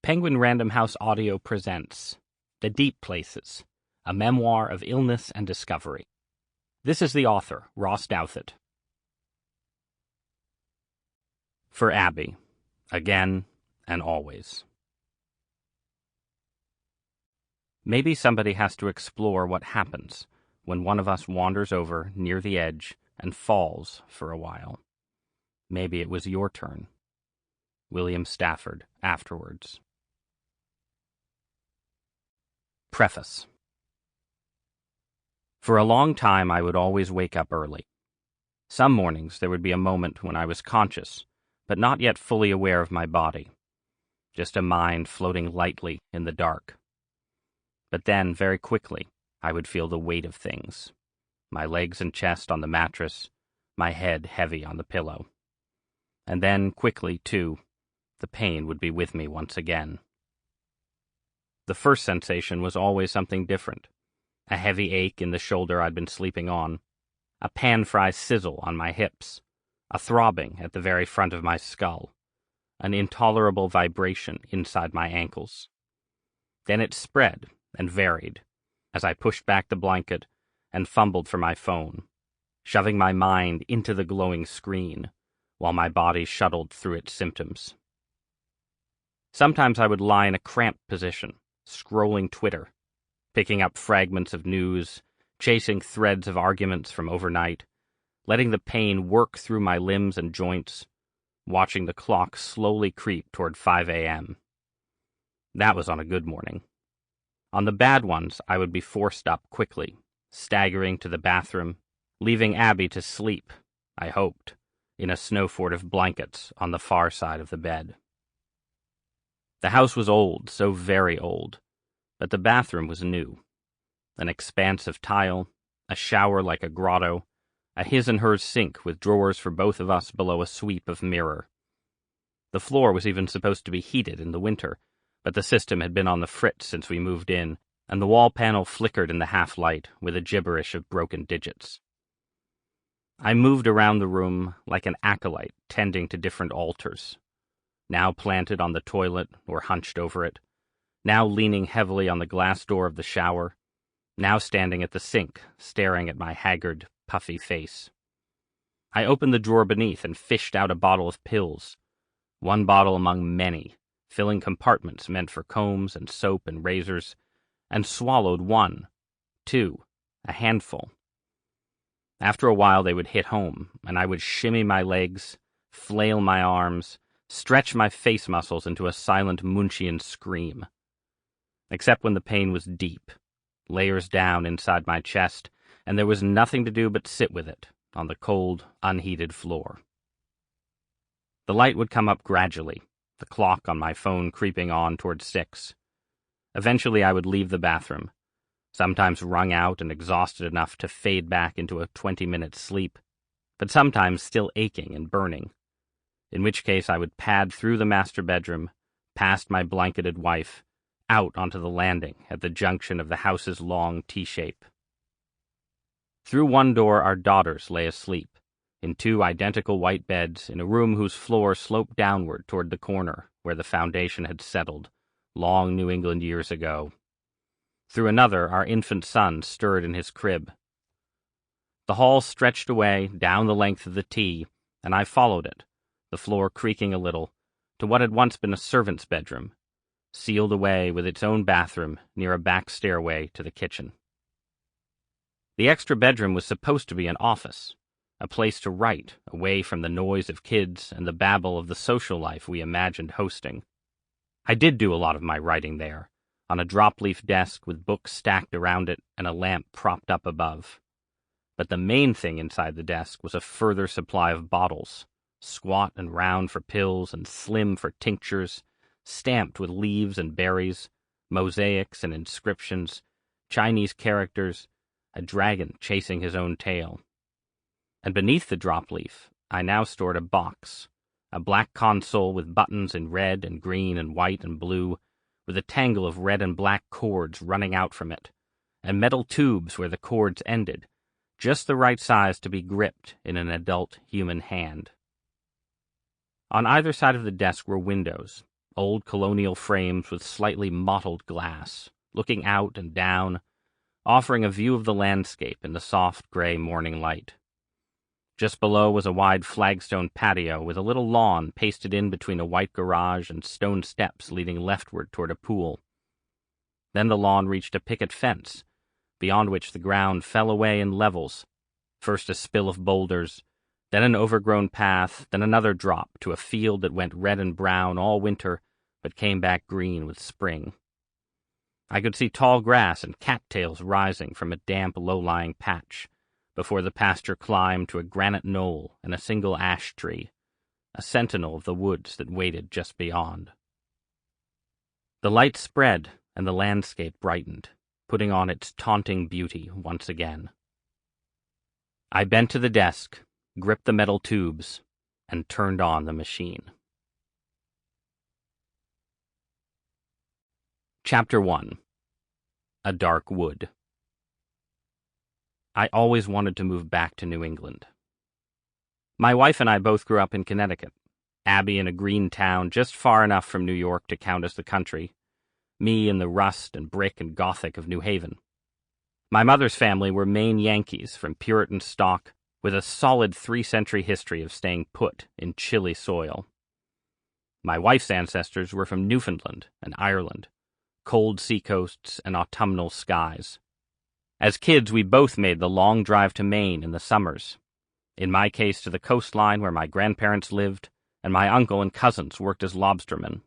Penguin Random House Audio presents The Deep Places, a memoir of illness and discovery. This is the author, Ross Douthat. For Abby, again and always. Maybe somebody has to explore what happens when one of us wanders over near the edge and falls for a while. Maybe it was your turn. William Stafford, afterwards. Preface. For a long time I would always wake up early. Some mornings there would be a moment when I was conscious, but not yet fully aware of my body. Just a mind floating lightly in the dark. But then, very quickly, I would feel the weight of things. My legs and chest on the mattress, my head heavy on the pillow. And then, quickly, too, the pain would be with me once again. The first sensation was always something different. A heavy ache in the shoulder I'd been sleeping on, a pan-fry sizzle on my hips, a throbbing at the very front of my skull, an intolerable vibration inside my ankles. Then it spread and varied as I pushed back the blanket and fumbled for my phone, shoving my mind into the glowing screen while my body shuttled through its symptoms. Sometimes I would lie in a cramped position, scrolling Twitter, picking up fragments of news, chasing threads of arguments from overnight, letting the pain work through my limbs and joints, watching the clock slowly creep toward 5 a.m. That was on a good morning. On the bad ones, I would be forced up quickly, staggering to the bathroom, leaving Abby to sleep, I hoped, in a snow fort of blankets on the far side of the bed. The house was old, so very old, but the bathroom was new. An expanse of tile, a shower like a grotto, a his and hers sink with drawers for both of us below a sweep of mirror. The floor was even supposed to be heated in the winter, but the system had been on the fritz since we moved in, and the wall panel flickered in the half-light with a gibberish of broken digits. I moved around the room like an acolyte tending to different altars, now planted on the toilet or hunched over it, now leaning heavily on the glass door of the shower, now standing at the sink, staring at my haggard, puffy face. I opened the drawer beneath and fished out a bottle of pills, one bottle among many, filling compartments meant for combs and soap and razors, and swallowed one, two, a handful. After a while they would hit home, and I would shimmy my legs, flail my arms, stretch my face muscles into a silent Munchian scream. Except when the pain was deep, layers down inside my chest, and there was nothing to do but sit with it on the cold, unheated floor. The light would come up gradually, the clock on my phone creeping on toward 6. Eventually I would leave the bathroom, sometimes wrung out and exhausted enough to fade back into a 20-minute sleep, but sometimes still aching and burning, in which case I would pad through the master bedroom, past my blanketed wife, out onto the landing at the junction of the house's long T-shape. Through one door our daughters lay asleep, in 2 identical white beds in a room whose floor sloped downward toward the corner where the foundation had settled, long New England years ago. Through another our infant son stirred in his crib. The hall stretched away down the length of the T, and I followed it, the floor creaking a little, to what had once been a servant's bedroom, sealed away with its own bathroom near a back stairway to the kitchen. The extra bedroom was supposed to be an office, a place to write, away from the noise of kids and the babble of the social life we imagined hosting. I did do a lot of my writing there, on a drop-leaf desk with books stacked around it and a lamp propped up above. But the main thing inside the desk was a further supply of bottles, squat and round for pills and slim for tinctures, stamped with leaves and berries, mosaics and inscriptions, Chinese characters, a dragon chasing his own tail. And beneath the drop leaf, I now stored a box, a black console with buttons in red and green and white and blue, with a tangle of red and black cords running out from it, and metal tubes where the cords ended, just the right size to be gripped in an adult human hand. On either side of the desk were windows, old colonial frames with slightly mottled glass, looking out and down, offering a view of the landscape in the soft gray morning light. Just below was a wide flagstone patio with a little lawn pasted in between a white garage and stone steps leading leftward toward a pool. Then the lawn reached a picket fence, beyond which the ground fell away in levels, first a spill of boulders, then an overgrown path, then another drop to a field that went red and brown all winter but came back green with spring. I could see tall grass and cattails rising from a damp, low-lying patch before the pasture climbed to a granite knoll and a single ash tree, a sentinel of the woods that waited just beyond. The light spread and the landscape brightened, putting on its taunting beauty once again. I bent to the desk, gripped the metal tubes, and turned on the machine. Chapter 1. A Dark Wood. I always wanted to move back to New England. My wife and I both grew up in Connecticut, Abby in a green town just far enough from New York to count as the country, me in the rust and brick and Gothic of New Haven. My mother's family were Maine Yankees from Puritan stock with a solid 3-century history of staying put in chilly soil. My wife's ancestors were from Newfoundland and Ireland, cold seacoasts and autumnal skies. As kids, we both made the long drive to Maine in the summers, in my case to the coastline where my grandparents lived, and my uncle and cousins worked as lobstermen.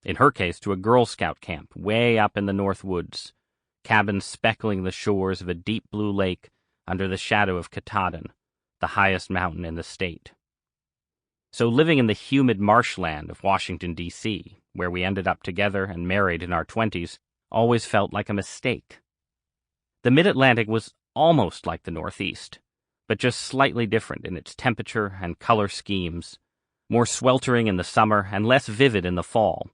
In her case, to a Girl Scout camp way up in the North Woods, cabins speckling the shores of a deep blue lake under the shadow of Katahdin, the highest mountain in the state. So living in the humid marshland of Washington, D.C., where we ended up together and married in our 20s, always felt like a mistake. The Mid-Atlantic was almost like the Northeast, but just slightly different in its temperature and color schemes, more sweltering in the summer and less vivid in the fall,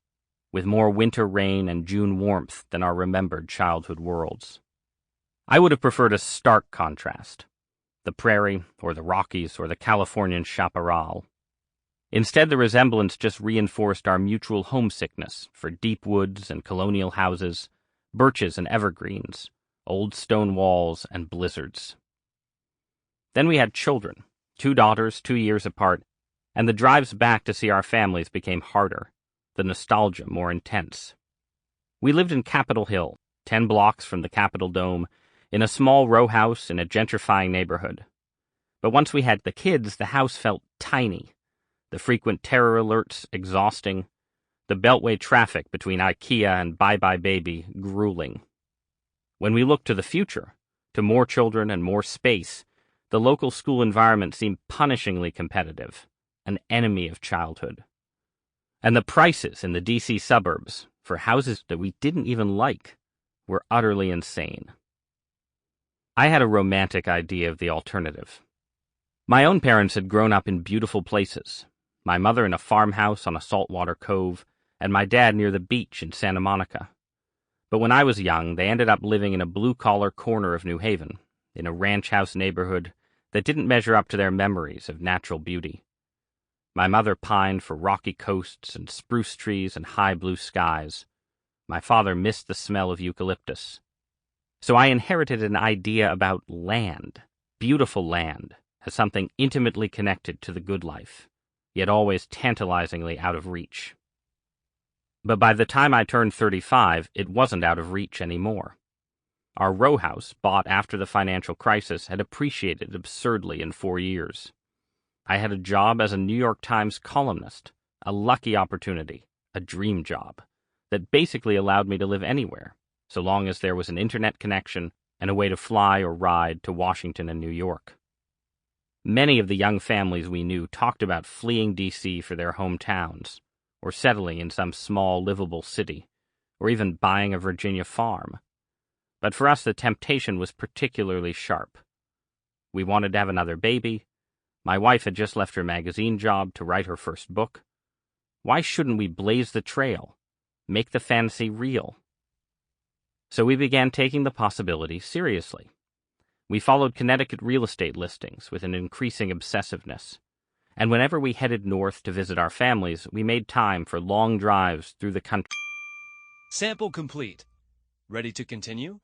with more winter rain and June warmth than our remembered childhood worlds. I would have preferred a stark contrast, the prairie or the Rockies or the Californian chaparral. Instead, the resemblance just reinforced our mutual homesickness for deep woods and colonial houses, birches and evergreens, old stone walls and blizzards. Then we had children, 2 daughters 2 years apart, and the drives back to see our families became harder, the nostalgia more intense. We lived in Capitol Hill, 10 blocks from the Capitol Dome, in a small row house in a gentrifying neighborhood. But once we had the kids, the house felt tiny, the frequent terror alerts exhausting, the beltway traffic between IKEA and Bye Bye Baby grueling. When we looked to the future, to more children and more space, the local school environment seemed punishingly competitive, an enemy of childhood. And the prices in the D.C. suburbs for houses that we didn't even like were utterly insane. I had a romantic idea of the alternative. My own parents had grown up in beautiful places, my mother in a farmhouse on a saltwater cove, and my dad near the beach in Santa Monica. But when I was young, they ended up living in a blue-collar corner of New Haven, in a ranch house neighborhood that didn't measure up to their memories of natural beauty. My mother pined for rocky coasts and spruce trees and high blue skies. My father missed the smell of eucalyptus. So I inherited an idea about land, beautiful land, as something intimately connected to the good life, yet always tantalizingly out of reach. But by the time I turned 35, it wasn't out of reach anymore. Our row house, bought after the financial crisis, had appreciated absurdly in 4 years. I had a job as a New York Times columnist, a lucky opportunity, a dream job, that basically allowed me to live anywhere, so long as there was an internet connection and a way to fly or ride to Washington and New York. Many of the young families we knew talked about fleeing D.C. for their hometowns, or settling in some small, livable city, or even buying a Virginia farm. But for us, the temptation was particularly sharp. We wanted to have another baby. My wife had just left her magazine job to write her first book. Why shouldn't we blaze the trail, make the fantasy real? So we began taking the possibility seriously. We followed Connecticut real estate listings with an increasing obsessiveness, And whenever we headed north to visit our families, we made time for long drives through the country. Sample complete. Ready to continue?